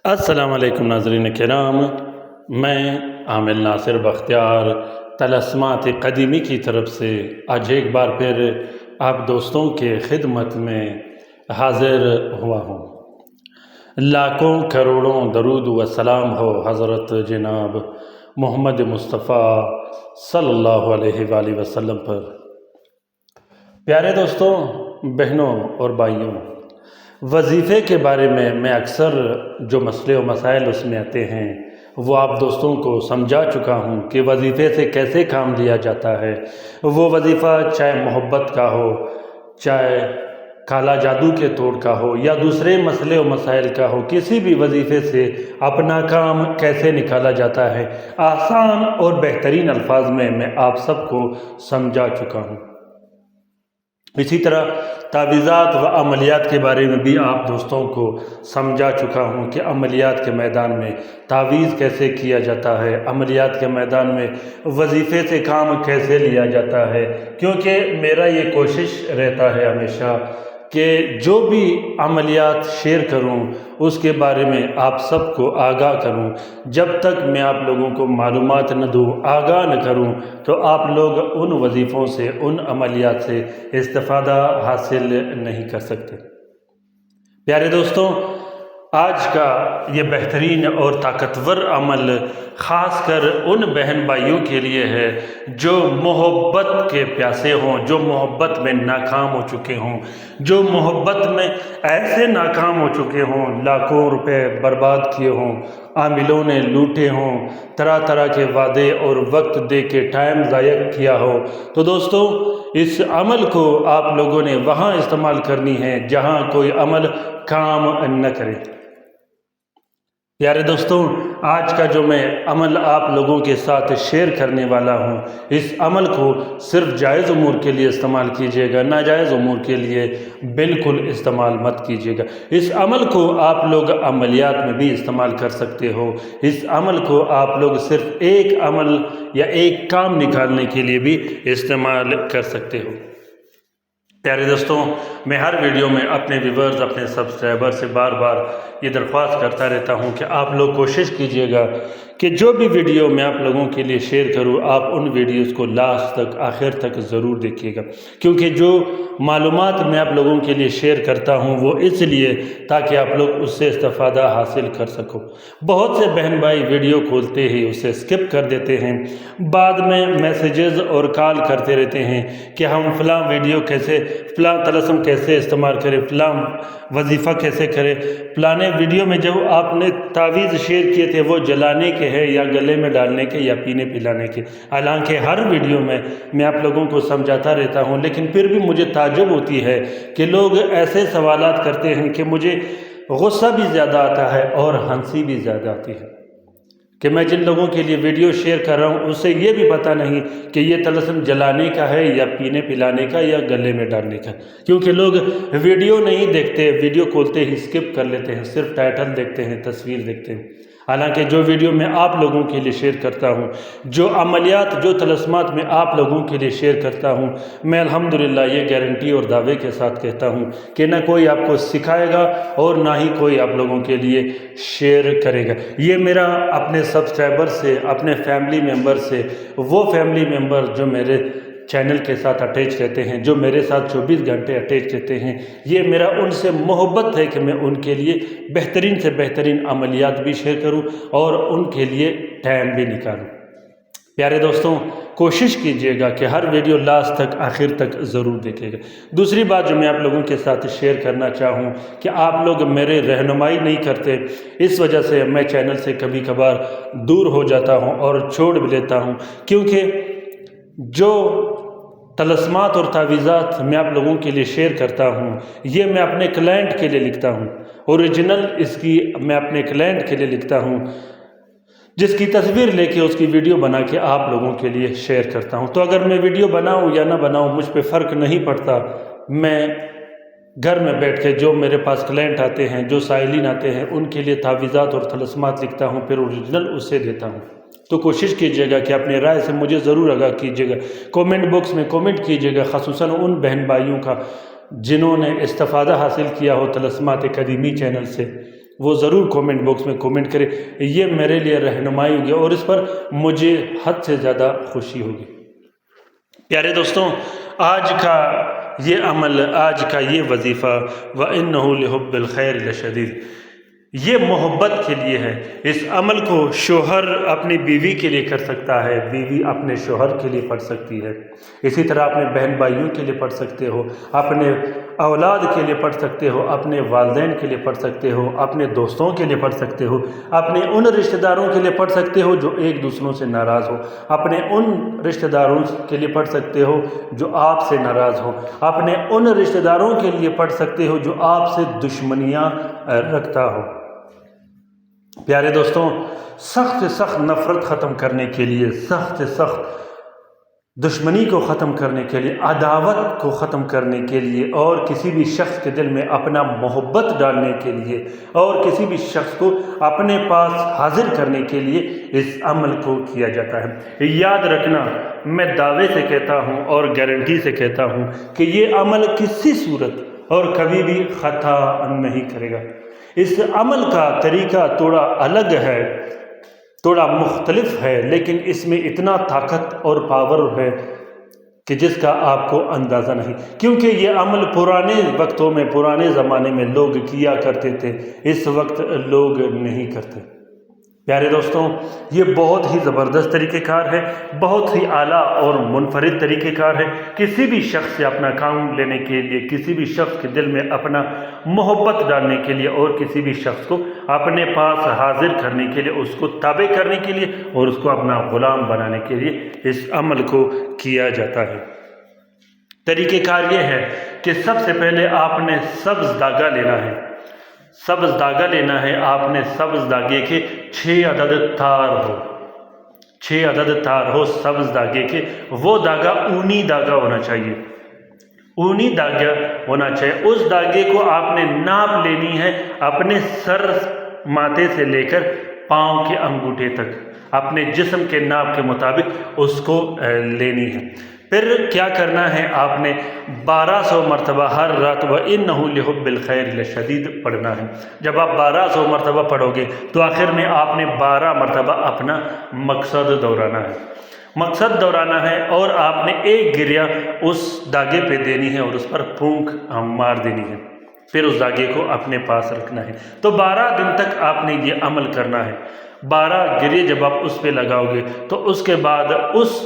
السلام علیکم ناظرین کرام، میں عامر ناصر بختیار طلسمات قدیمی کی طرف سے آج ایک بار پھر آپ دوستوں کے خدمت میں حاضر ہوا ہوں۔ لاکھوں کروڑوں درود و سلام ہو حضرت جناب محمد مصطفیٰ صلی اللہ علیہ وآلہ وسلم پر۔ پیارے دوستوں، بہنوں اور بھائیوں، وظیفے کے بارے میں اکثر جو مسئلے و مسائل اس میں آتے ہیں وہ آپ دوستوں کو سمجھا چکا ہوں کہ وظیفے سے کیسے کام لیا جاتا ہے۔ وہ وظیفہ چاہے محبت کا ہو، چاہے کالا جادو کے توڑ کا ہو یا دوسرے مسئلے و مسائل کا ہو، کسی بھی وظیفے سے اپنا کام کیسے نکالا جاتا ہے، آسان اور بہترین الفاظ میں آپ سب کو سمجھا چکا ہوں۔ اسی طرح تعویذات و عملیات کے بارے میں بھی آپ دوستوں کو سمجھا چکا ہوں کہ عملیات کے میدان میں تعویذ کیسے کیا جاتا ہے، عملیات کے میدان میں وظیفے سے کام کیسے لیا جاتا ہے، کیونکہ میرا یہ کوشش رہتا ہے ہمیشہ کہ جو بھی عملیات شیئر کروں اس کے بارے میں آپ سب کو آگاہ کروں۔ جب تک میں آپ لوگوں کو معلومات نہ دوں، آگاہ نہ کروں، تو آپ لوگ ان وظیفوں سے، ان عملیات سے استفادہ حاصل نہیں کر سکتے۔ پیارے دوستوں، آج کا یہ بہترین اور طاقتور عمل خاص کر ان بہن بھائیوں کے لیے ہے جو محبت کے پیاسے ہوں، جو محبت میں ناکام ہو چکے ہوں، جو محبت میں ایسے ناکام ہو چکے ہوں، لاکھوں روپے برباد کیے ہوں، عاملوں نے لوٹے ہوں، طرح طرح کے وعدے اور وقت دے کے ٹائم ضائع کیا ہو۔ تو دوستوں، اس عمل کو آپ لوگوں نے وہاں استعمال کرنی ہے جہاں کوئی عمل کام نہ کرے۔ پیارے دوستوں، آج کا جو میں عمل آپ لوگوں کے ساتھ شیئر کرنے والا ہوں، اس عمل کو صرف جائز امور کے لیے استعمال کیجیے گا، ناجائز امور کے لیے بالکل استعمال مت کیجیے گا۔ اس عمل کو آپ لوگ عملیات میں بھی استعمال کر سکتے ہو۔ اس عمل کو آپ لوگ صرف ایک عمل یا ایک کام نکالنے کے لیے بھی استعمال کر سکتے ہو۔ پیارے دوستوں، میں ہر ویڈیو میں اپنے ویورز، اپنے سبسکرائبر سے بار بار یہ درخواست کرتا رہتا ہوں کہ آپ لوگ کوشش کیجئے گا کہ جو بھی ویڈیو میں آپ لوگوں کے لیے شیئر کروں، آپ ان ویڈیوز کو لاسٹ تک، آخر تک ضرور دیکھیے گا، کیونکہ جو معلومات میں آپ لوگوں کے لیے شیئر کرتا ہوں وہ اس لیے تاکہ آپ لوگ اس سے استفادہ حاصل کر سکو۔ بہت سے بہن بھائی ویڈیو کھولتے ہی اسے سکپ کر دیتے ہیں، بعد میں میسیجز اور کال کرتے رہتے ہیں کہ ہم فلاں ویڈیو کیسے، فلاں طلسم کیسے استعمال کرے، فلاں وظیفہ کیسے کرے، فلانے ویڈیو میں جب آپ نے تعویذ شیئر کیے تھے وہ جلانے کے ہے یا گلے میں ڈالنے کے یا پینے پلانے کے۔ حالانکہ ہر ویڈیو میں آپ لوگوں کو سمجھاتا رہتا ہوں، لیکن پھر بھی مجھے تعجب ہوتی ہے کہ لوگ ایسے سوالات کرتے ہیں کہ مجھے غصہ بھی زیادہ آتا ہے اور ہنسی بھی زیادہ آتی ہے کہ میں جن لوگوں کے لیے ویڈیو شیئر کر رہا ہوں اسے یہ بھی پتہ نہیں کہ یہ طلسم جلانے کا ہے یا پینے پلانے کا یا گلے میں ڈالنے کا، کیونکہ لوگ ویڈیو نہیں دیکھتے، ویڈیو کھولتے ہی سکپ کر لیتے ہیں، صرف ٹائٹل دیکھتے ہیں، تصویر دیکھتے ہیں۔ حالانکہ جو ویڈیو میں آپ لوگوں کے لیے شیئر کرتا ہوں، جو عملیات، جو طلسمات میں آپ لوگوں کے لیے شیئر کرتا ہوں، میں الحمدللہ یہ گارنٹی اور دعوے کے ساتھ کہتا ہوں کہ نہ کوئی آپ کو سکھائے گا اور نہ ہی کوئی آپ لوگوں کے لیے شیئر کرے گا۔ یہ میرا اپنے سبسکرائبر سے، اپنے فیملی ممبر سے، وہ فیملی ممبر جو میرے چینل کے ساتھ اٹیچ رہتے ہیں، جو میرے ساتھ 24 گھنٹے اٹیچ رہتے ہیں، یہ میرا ان سے محبت ہے کہ میں ان کے لیے بہترین سے بہترین عملیات بھی شیئر کروں اور ان کے لیے ٹائم بھی نکالوں۔ پیارے دوستوں، کوشش کیجئے گا کہ ہر ویڈیو لاسٹ تک، آخر تک ضرور دیکھے گا۔ دوسری بات جو میں آپ لوگوں کے ساتھ شیئر کرنا چاہوں کہ آپ لوگ میرے رہنمائی نہیں کرتے، اس وجہ سے میں چینل سے کبھی کبھار دور ہو جاتا ہوں اور چھوڑ بھی لیتا ہوں، کیونکہ جو طلسمات اور تعویذات میں آپ لوگوں کے لیے شیئر کرتا ہوں یہ میں اپنے کلائنٹ کے لیے لکھتا ہوں، اوریجنل اس کی میں اپنے کلائنٹ کے لیے لکھتا ہوں، جس کی تصویر لے کے اس کی ویڈیو بنا کے آپ لوگوں کے لیے شیئر کرتا ہوں۔ تو اگر میں ویڈیو بناؤں یا نہ بناؤں مجھ پہ فرق نہیں پڑتا، میں گھر میں بیٹھ کے جو میرے پاس کلائنٹ آتے ہیں، جو سائلین آتے ہیں، ان کے لیے تعویذات اور طلسمات لکھتا ہوں، پھر اوریجنل اسے دیتا ہوں۔ تو کوشش کیجئے گا کہ اپنے رائے سے مجھے ضرور آگاہ کیجئے گا، کومنٹ باکس میں کومنٹ کیجئے گا، خصوصاً ان بہن بھائیوں کا جنہوں نے استفادہ حاصل کیا ہو طلسمات قدیمی چینل سے، وہ ضرور کومنٹ باکس میں کومنٹ کرے، یہ میرے لیے رہنمائی ہوگی اور اس پر مجھے حد سے زیادہ خوشی ہوگی۔ پیارے دوستوں، آج کا یہ عمل، آج کا یہ وظیفہ وَإِنَّهُ لِحُبِّ الْخَيْرِ لَشَدِيدٌ، یہ محبت کے لیے ہے۔ اس عمل کو شوہر اپنی بیوی کے لیے کر سکتا ہے، بیوی اپنے شوہر کے لیے پڑھ سکتی ہے، اسی طرح اپنے بہن بھائیوں کے لیے پڑھ سکتے ہو، اپنے اولاد کے لیے پڑھ سکتے ہو، اپنے والدین کے لیے پڑھ سکتے ہو، اپنے دوستوں کے لیے پڑھ سکتے ہو، اپنے ان رشتہ داروں کے لیے پڑھ سکتے ہو جو ایک دوسروں سے ناراض ہو، اپنے ان رشتہ داروں کے لیے پڑھ سکتے ہو جو آپ سے ناراض ہو، اپنے ان رشتہ داروں کے لیے پڑھ سکتے ہو جو آپ سے دشمنیاں رکھتا ہو۔ پیارے دوستوں، سخت سے سخت نفرت ختم کرنے کے لیے، سخت سے سخت دشمنی کو ختم کرنے کے لیے، عداوت کو ختم کرنے کے لیے، اور کسی بھی شخص کے دل میں اپنا محبت ڈالنے کے لیے، اور کسی بھی شخص کو اپنے پاس حاضر کرنے کے لیے اس عمل کو کیا جاتا ہے۔ یاد رکھنا، میں دعوے سے کہتا ہوں اور گارنٹی سے کہتا ہوں کہ یہ عمل کسی صورت اور کبھی بھی خطا نہیں کرے گا۔ اس عمل کا طریقہ تھوڑا الگ ہے، تھوڑا مختلف ہے، لیکن اس میں اتنا طاقت اور پاور ہے کہ جس کا آپ کو اندازہ نہیں، کیونکہ یہ عمل پرانے وقتوں میں، پرانے زمانے میں لوگ کیا کرتے تھے، اس وقت لوگ نہیں کرتے۔ پیارے دوستوں، یہ بہت ہی زبردست طریقہ کار ہے، بہت ہی اعلیٰ اور منفرد طریقہ کار ہے۔ کسی بھی شخص سے اپنا کام لینے کے لیے، کسی بھی شخص کے دل میں اپنا محبت ڈالنے کے لیے، اور کسی بھی شخص کو اپنے پاس حاضر کرنے کے لیے، اس کو تابع کرنے کے لیے اور اس کو اپنا غلام بنانے کے لیے اس عمل کو کیا جاتا ہے۔ طریقہ کار یہ ہے کہ سب سے پہلے آپ نے سبز دھاگا لینا ہے، سبز دھاگا لینا ہے۔ آپ نے سبز دھاگے کے 6 عدد تار ہو، 6 عدد تار ہو سبز دھاگے کے، وہ دھاگا اونی دھاگا ہونا چاہیے، اونی دھاگا ہونا چاہیے۔ اس دھاگے کو آپ نے ناپ لینی ہے اپنے سر ماتھے سے لے کر پاؤں کے انگوٹھے تک، اپنے جسم کے ناپ کے مطابق اس کو لینی ہے۔ پھر کیا کرنا ہے، آپ نے 1200 مرتبہ ہر رات وَإِنَّهُ لِحُبِّ الْخَيْرِ لَشَدِيدٌ پڑھنا ہے۔ جب آپ 1200 مرتبہ پڑھو گے تو آخر میں آپ نے 12 مرتبہ اپنا مقصد دہرانا ہے، مقصد دہرانا ہے، اور آپ نے ایک گریا اس دھاگے پہ دینی ہے اور اس پر پھونک مار دینی ہے، پھر اس دھاگے کو اپنے پاس رکھنا ہے۔ تو 12 دن تک آپ نے یہ عمل کرنا ہے۔ 12 گرے جب آپ اس پہ لگاؤ گے تو اس کے بعد اس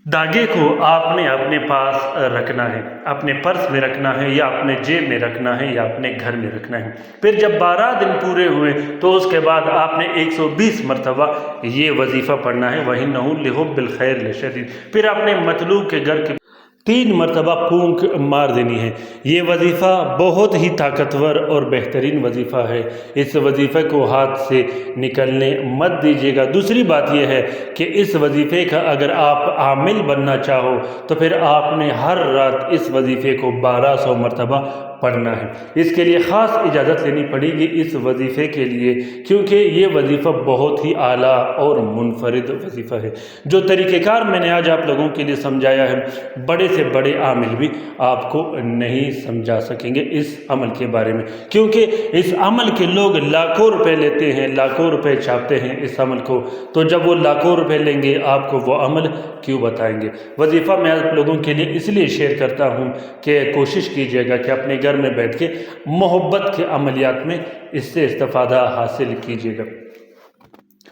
دھاگے کو آپ نے اپنے پاس رکھنا ہے، اپنے پرس میں رکھنا ہے، یا اپنے جیب میں رکھنا ہے، یا اپنے گھر میں رکھنا ہے۔ پھر جب 12 دن پورے ہوئے تو اس کے بعد آپ نے 120 مرتبہ یہ وظیفہ پڑھنا ہے، وَإِنَّهُ لِحُبِّ الْخَيْرِ لَشَدِيدٌ۔ پھر اپنے مطلوب کے گھر کے 3 مرتبہ پھونک مار دینی ہے۔ یہ وظیفہ بہت ہی طاقتور اور بہترین وظیفہ ہے، اس وظیفے کو ہاتھ سے نکلنے مت دیجیے گا۔ دوسری بات یہ ہے کہ اس وظیفے کا اگر آپ عامل بننا چاہو تو پھر آپ نے ہر رات اس وظیفے کو 1200 مرتبہ پڑھنا ہے۔ اس کے لیے خاص اجازت لینی پڑے گی اس وظیفے کے لیے، کیونکہ یہ وظیفہ بہت ہی اعلیٰ اور منفرد وظیفہ ہے۔ جو طریقہ کار میں نے آج آپ لوگوں کے لیے سمجھایا ہے، بڑے سے بڑے عامل بھی آپ کو نہیں سمجھا سکیں گے اس عمل کے بارے میں، کیونکہ اس عمل کے لوگ لاکھوں روپے لیتے ہیں، لاکھوں روپے چھاپتے ہیں اس عمل کو، تو جب وہ لاکھوں روپے لیں گے آپ کو وہ عمل کیوں بتائیں گے؟ وظیفہ میں آپ لوگوں کے لیے اس لیے شیئر کرتا ہوں کہ کوشش کیجیے گا کہ اپنے گھر میں بیٹھ کے محبت کے عملیات میں اس سے استفادہ حاصل کیجیے گا۔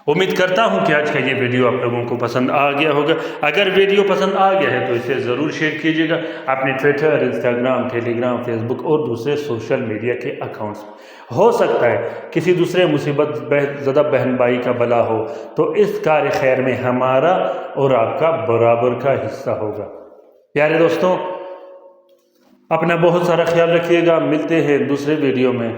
امید کرتا ہوں کہ آج کا یہ ویڈیو آپ لوگوں کو پسند آ گیا ہوگا۔ اگر ویڈیو پسند آ گیا ہے تو اسے ضرور شیئر کیجیے گا اپنے ٹویٹر، انسٹاگرام، ٹیلی گرام، فیس بک اور دوسرے سوشل میڈیا کے اکاؤنٹس میں۔ ہو سکتا ہے کسی دوسرے مصیبت زدہ بہن بھائی کا بلا ہو تو اس کار خیر میں ہمارا اور آپ کا برابر کا حصہ ہوگا۔ پیارے دوستوں، اپنا بہت سارا خیال رکھیے گا، ملتے ہیں دوسرے ویڈیو میں۔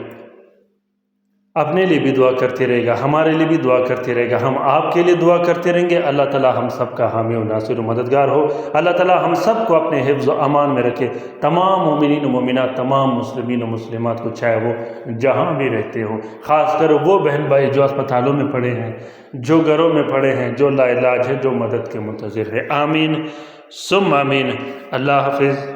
اپنے لیے بھی دعا کرتے رہے گا، ہمارے لیے بھی دعا کرتے رہے گا، ہم آپ کے لیے دعا کرتے رہیں گے۔ اللہ تعالیٰ ہم سب کا حامی و ناصر و مددگار ہو۔ اللہ تعالیٰ ہم سب کو اپنے حفظ و امان میں رکھے، تمام مومنین و مومنات، تمام مسلمین و مسلمات کو، چاہے وہ جہاں بھی رہتے ہوں، خاص کر وہ بہن بھائی جو اسپتالوں میں پڑے ہیں، جو گھروں میں پڑے ہیں، جو لا علاج ہے، جو مدد کے منتظر ہے۔ آمین ثم آمین۔ اللہ حافظ۔